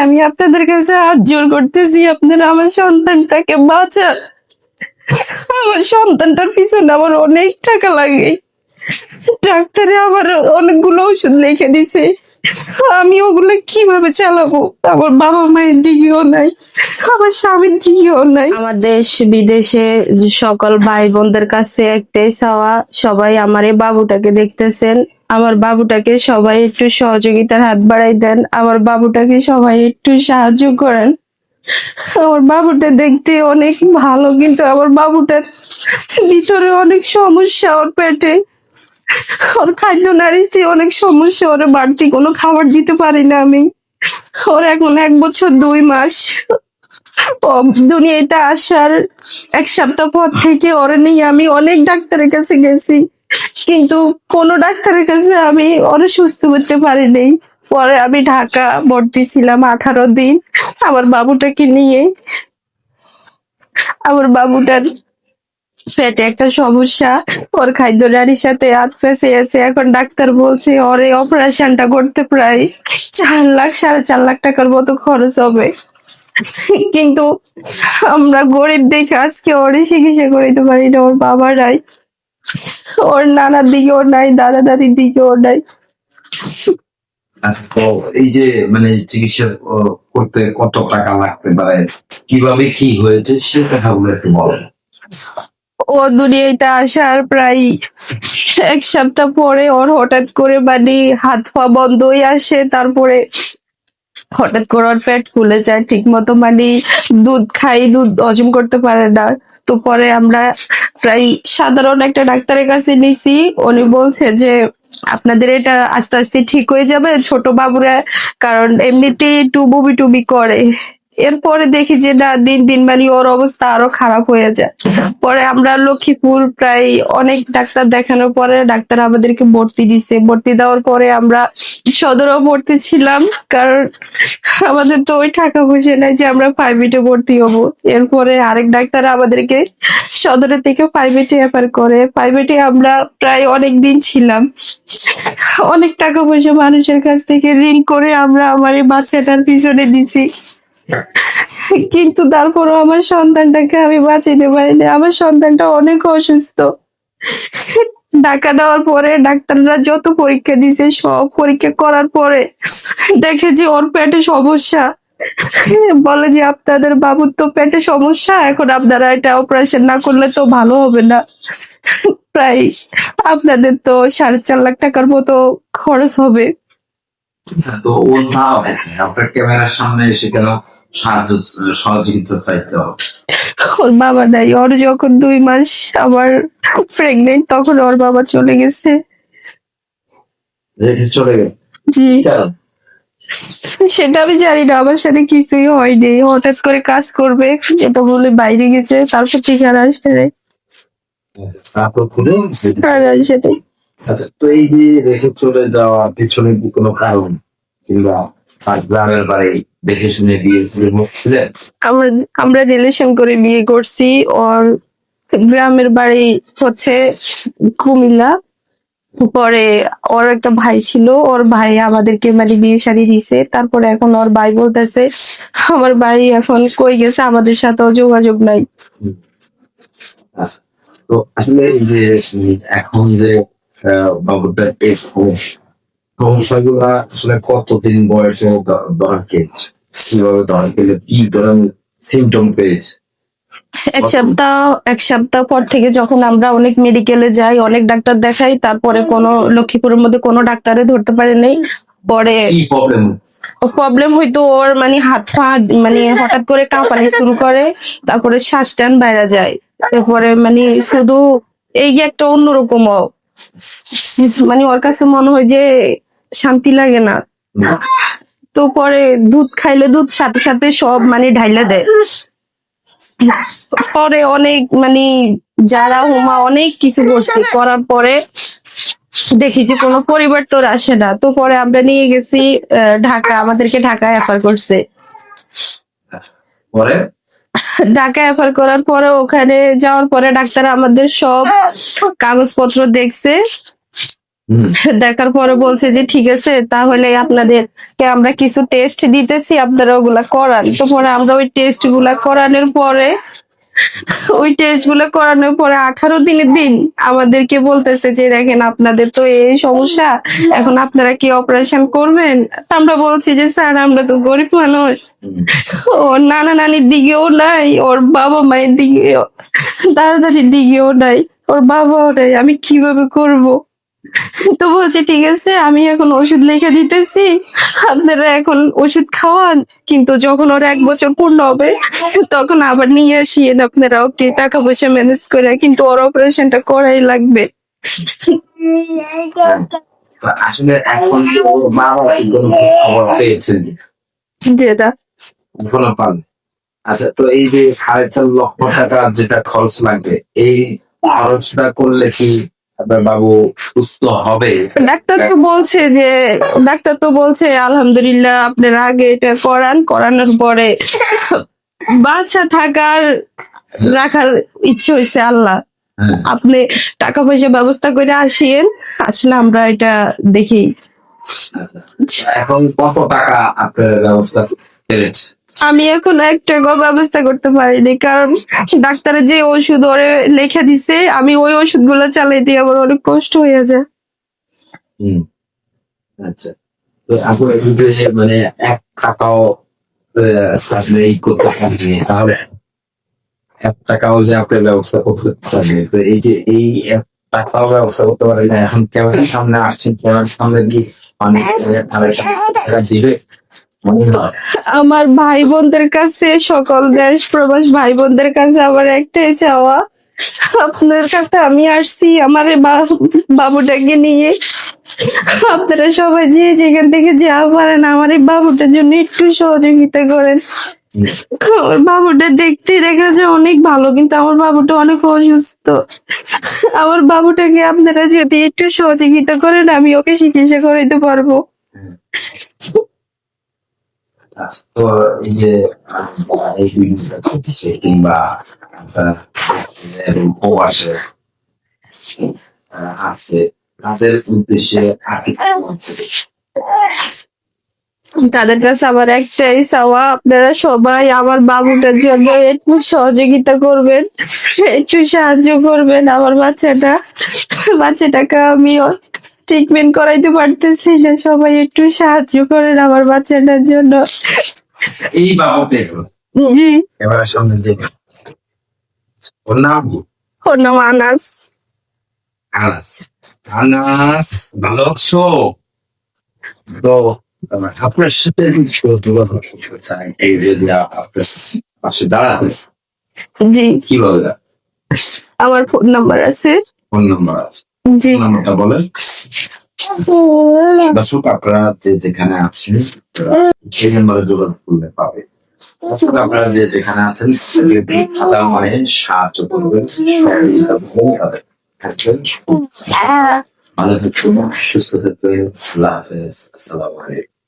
আমি আপনাদের কাছে হাত জোর করতেছি, আপনারা আমার সন্তানটাকে বাঁচান। আমার সন্তানটার পিছনে আমার অনেক টাকা লাগে, ডাক্তারে আমার অনেকগুলো ওষুধ লিখে দিছে, আমি ওগুলো কিভাবে চালাবো? আমার বাবা মায়ের দিকেও নাই, আমার স্বামীর দিকেও নাই। আমার দেশ বিদেশে সকল ভাই বোনদের কাছে একটাই চাওয়া, সবাই আমার এই বাবুটাকে দেখতেছেন, আমার বাবুটাকে সবাই একটু সহযোগিতার হাত বাড়াই দেন, আমার বাবুটাকে সবাই একটু সাহায্য করেন। আমার বাবুটা দেখতে অনেক ভালো, কিন্তু আমার বাবুটার ভিতরে অনেক সমস্যা, ওর পেটে ওর খাদ্য নারীতে অনেক সমস্যা, ওর বাড়তি কোনো খাবার দিতে পারি না আমি। ওর এখন 1 বছর 2 মাস। ও দুনিয়াতে আসার 1 সপ্তাহ পর থেকে ওরে নিয়ে আমি অনেক ডাক্তারের কাছে গেছি, কিন্তু কোনো ডাক্তারের কাছে আমি ওরে সুস্থ করতে পারিনি। পরে আমি ঢাকা ভর্তি ছিলাম 18 দিন আমার বাবুটাকে নিয়ে। আমার বাবুটার পেটে একটা সমস্যা, ওর খাদ্য নারীর সাথে হাত ফেঁসে আছে। এখন ডাক্তার বলছে ওর এই অপারেশনটা করতে প্রায় 4 লাখ 4.5 লাখ টাকার মতো খরচ হবে, কিন্তু আমরা গরিব দেখে আজকে ওরে চিকিৎসা করাইতে পারি না। ওর বাবা নাই, ওর নানার দিকেও নাই, দাদা দাদির দিকেও নাই। আচ্ছা, তো এই যে মানে চিকিৎসা করতে কত টাকা লাগতে পারে, কিভাবে কি হয়েছে সে কথাগুলো একটু বলেন। ও দুনিয়াতে আসার প্রায় 1 সপ্তাহ পরে ওর হঠাৎ করে মানে হাত পা বন্ধ হয়ে আসে, তারপরে হঠাৎ করে ওর পেট ফুলে যায়, ঠিক মতো মানে দুধ খাই, দুধ হজম করতে পারে না। তো পরে আমরা প্রায় সাধারণ একটা ডাক্তারের কাছে নিছি, উনি বলছে যে আপনাদের এটা আস্তে আস্তে ঠিক হয়ে যাবে ছোট বাবুরা, কারণ এমনিতেই একটু বমি টুবি করে। এরপরে দেখি যে না, দিন দিন মানে ওর অবস্থা আরো খারাপ হয়ে যায়। পরে আমরা লক্ষ্মীপুর প্রায় অনেক ডাক্তার দেখানোর পরে ডাক্তার আমাদেরকে ভর্তি দিছে, ভর্তি দেওয়ার পরে আমরা সদরেও ভর্তি ছিলাম, কারণ আমাদের তো ওই টাকা পয়সা নাই যে আমরা প্রাইভেটে ভর্তি হব। এরপরে আরেক ডাক্তার আমাদেরকে সদরে থেকে প্রাইভেটে রেফার করে, প্রাইভেটে আমরা প্রায় অনেক দিন ছিলাম। অনেক টাকা পয়সা মানুষের কাছ থেকে ঋণ করে আমরা আমার এই বাচ্চাটার পিছনে দিছি, কিন্তু তারপরও আমার সন্তানটাকে আমি বাঁচাইতে পারিনি। আমার সন্তানটা অনেক অসুস্থ। ঢাকা নেওয়ার পরে ডাক্তাররা যত পরীক্ষা দিছে সব পরীক্ষা করার পরে দেখে যে ওর পেটে সমস্যা। বলে যে আপনাদের বাবুর তো পেটে সমস্যা, এখন আপনারা এটা অপারেশন না করলে তো ভালো হবে না, প্রায় আপনাদের তো 4.5 লাখ টাকার মতো খরচ হবে। আচ্ছা, তো ওর মা আপনার ক্যামেরার সামনে এসে কেন সাহায্য সহযোগিতা চাইতে হবে? ওর বাবা নাই, ওর যখন 2 মাস আবার প্রেগনেন্ট তখন ওর বাবা চলে গেছে। রেখে চলে গেল? জি, কারণ সেটা আমি জানি না, আমার সাথে কিছুই হয়নি, হঠাৎ করে কাজ করবে এটা বলে বাইরে গেছে, তারপর ঠিকানা আসে নাই, তারপর খুলে আর আসে নাই। আচ্ছা, তো এই যে রেখে চলে যাওয়া পিছনে কি কোনো কারণ কিংবা তার গ্রামের বাড়ি দেখে শুনে বিয়ে করে বসছিলেন? আমরা আমরা রিলেশন করে বিয়ে করছি। ওর গ্রামের বাড়ি হচ্ছে কুমিল্লা। পরে ওর একটা ভাই ছিল, ওর ভাই আমাদেরকে মানে বিয়ে শাদী দিছে। তারপরে এখন ওর ভাই বলতেছে আমার ভাই এখন কই গেছে, আমাদের সাথেও যোগাযোগ নাই। আচ্ছা, তো আসলে এই যে এখন যে বাবুটা এই সমস্যাগুলো আসলে কতদিন বয়সে ধরা খেয়েছে, কিভাবে ধরা খেলে, কি ধরনের সিমটম পেয়েছে? এক সপ্তাহ পর থেকে যখন আমরা অনেক মেডিকেলে যাই, অনেক ডাক্তার দেখাই, তারপরে কোনো লক্ষ্মীপুরের মধ্যে কোনো ডাক্তারে ধরতে পারে নাই। পরে কি প্রবলেম? প্রবলেম হয়তো ওর মানে হাত পা মানে হঠাৎ করে কাঁপানি শুরু করে, তারপরে শ্বাস টান বাইরে যায়, তারপরে মানে শুধু এই যে একটা অন্যরকম মানে ওর কাছে মনে হয় যে শান্তি লাগে না। তো পরে দুধ খাইলে দুধ সাথে সাথে সব মানে ঢাইলা দেয়। পরে অনেক মানে যারা হুমা অনেক কিছু করছে, করার পরে দেখি যে কোনো পরিবর্তন আসে না। তো পরে আমরা নিয়ে গেছি ঢাকা, আমাদেরকে ঢাকা রেফার করছে। পরে ঢাকা রেফার করার পরে ওখানে যাওয়ার পরে ডাক্তার আমাদের সব কাগজপত্র দেখছে, হুম, দেখার পরে বলছে যে ঠিক আছে তাহলে আপনাদেরকে আমরা কিছু টেস্ট দিতেছি, আপনারা ওগুলা করান। তো পরে আমরা ওই টেস্ট গুলা করানোর পরে 18 দিনের দিন আমাদেরকে বলতেছে যে দেখেন আপনাদের তো এই সমস্যা, এখন আপনারা কি অপারেশন করবেন? তা আমরা বলছি যে স্যার আমরা তো গরিব মানুষ, হুম। ওর নানা নানির দিকেও নাই, ওর বাবা মায়ের দিকেও, দাদা দাদির দিকেও নাই, ওর বাবাও নাই, আমি কিভাবে করব? তো বলছে ঠিক আছে আমি এখন ওষুধ লিখে দিতেছি, আপনারা এখন ওষুধ খাওয়ান, কিন্তু যখন ওর 1 বছর পূর্ণ হবে তখন আবার নিয়ে আসিয়েন আপনারা ওকে টাকা পয়সা ম্যানেজ করে, কিন্তু ওর অপারেশনটা করাই লাগবে। তো আসলে এখন ওর বাবা কি কোনো খবর পেয়েছেন? যেটা এখনো পান। আচ্ছা, তো এই যে 4.5 লক্ষ টাকা যেটা খরচ লাগবে, এই খরচটা করলে কি আপনার বাবু সুস্থ হবে? ডাক্তার তো বলছে আলহামদুলিল্লাহ আপনারা আগে এটা করানোর পরে বাচ্চা রাখার ইচ্ছে হয়েছে আল্লাহ, হ্যাঁ। আপনি টাকা পয়সা ব্যবস্থা করে আসলে আমরা এটা দেখি। আচ্ছা, এখন কত টাকা আপনার ব্যবস্থা পেরেছে? আমি এখন 1 টাকাও ব্যবস্থা করতে পারিনি, কারণ ডাক্তারে যে ওষুধ ওরে লেখা দিছে আমি ওই ওষুধগুলো চালাইতে আমার অনেক কষ্ট হয়ে যায়। হুম, আচ্ছা। তো আপনার যদি মানে 1 টাকাও আসলে এই করতে পারেনি, তাহলে 1 টাকাও যে আপনার ব্যবস্থা করতে পারেনি, তো এই যে এই 1 টাকাও ব্যবস্থা করতে পারেন না, এখন ক্যামেরার সামনে আসছেন, ক্যামেরার সামনে দিয়ে মানে 2.5 টাকা দিবে মনে হয়? আমার ভাই বোনদের কাছে, সকল দেশ প্রবাস ভাই বোনদের কাছে আমার একটাই চাওয়া, আপনার কাছে আমি আসছি আমার এই বাবুটাকে নিয়ে, আপনারা সবাই যে যেখান থেকে যাওয়া পারেন আমার এই বাবুটার জন্য একটু সহযোগিতা করেন। আমার বাবুটা দেখতে দেখা যায় অনেক ভালো, কিন্তু আমার বাবুটা অনেক অসুস্থ। আমার বাবুটাকে আপনারা যদি একটু সহযোগিতা করেন আমি ওকে চিকিৎসা করাইতে পারবো। আচ্ছা, তো এই যে এই ভিডিওটা চলছে কিংবা আপনার প্রবাসে আছে, কাজের উদ্দেশ্যে আর কিছু আছে? তাদের কাছে আমার একটাই চাওয়া, আপনারা সবাই আমার বাবুটার জন্য একটু সহযোগিতা করবেন, একটু সাহায্য করবেন। আমার বাচ্চাটাকে আমি ট্রিটমেন্ট করাইতে পারতেছি না, সবাই একটু সাহায্য করেন আমার বাচ্চাটার জন্য। এই বাবুকে জি, এবার সামনে যে ওর নাম কি? ওর নাম আনাস। আনাস। আনাস, ভালো আছো? তো আপনার সাথে যোগাযোগ করতে চাই, এই যদি আপনার পাশে দাঁড়াবে জি, কিভাবে দাঁড়াবে? আমার ফোন নাম্বার আছে। ফোন নাম্বার আছে, জি, ফোন নাম্বারটা বলেন। দর্শক আপনারা যে যেখানে আছেন এই নাম্বারে যোগাযোগ করলে পাবে। দর্শক আপনারা যে যেখানে আছেন খাতা মানে সাহায্য করবেন, সহযোগিতা করবেন তাদের। থাকবেন ভালো থাকবেন, সুস্থ থাকবেন। আল্লাহ হাফেজ, আসসালামু আলাইকুম।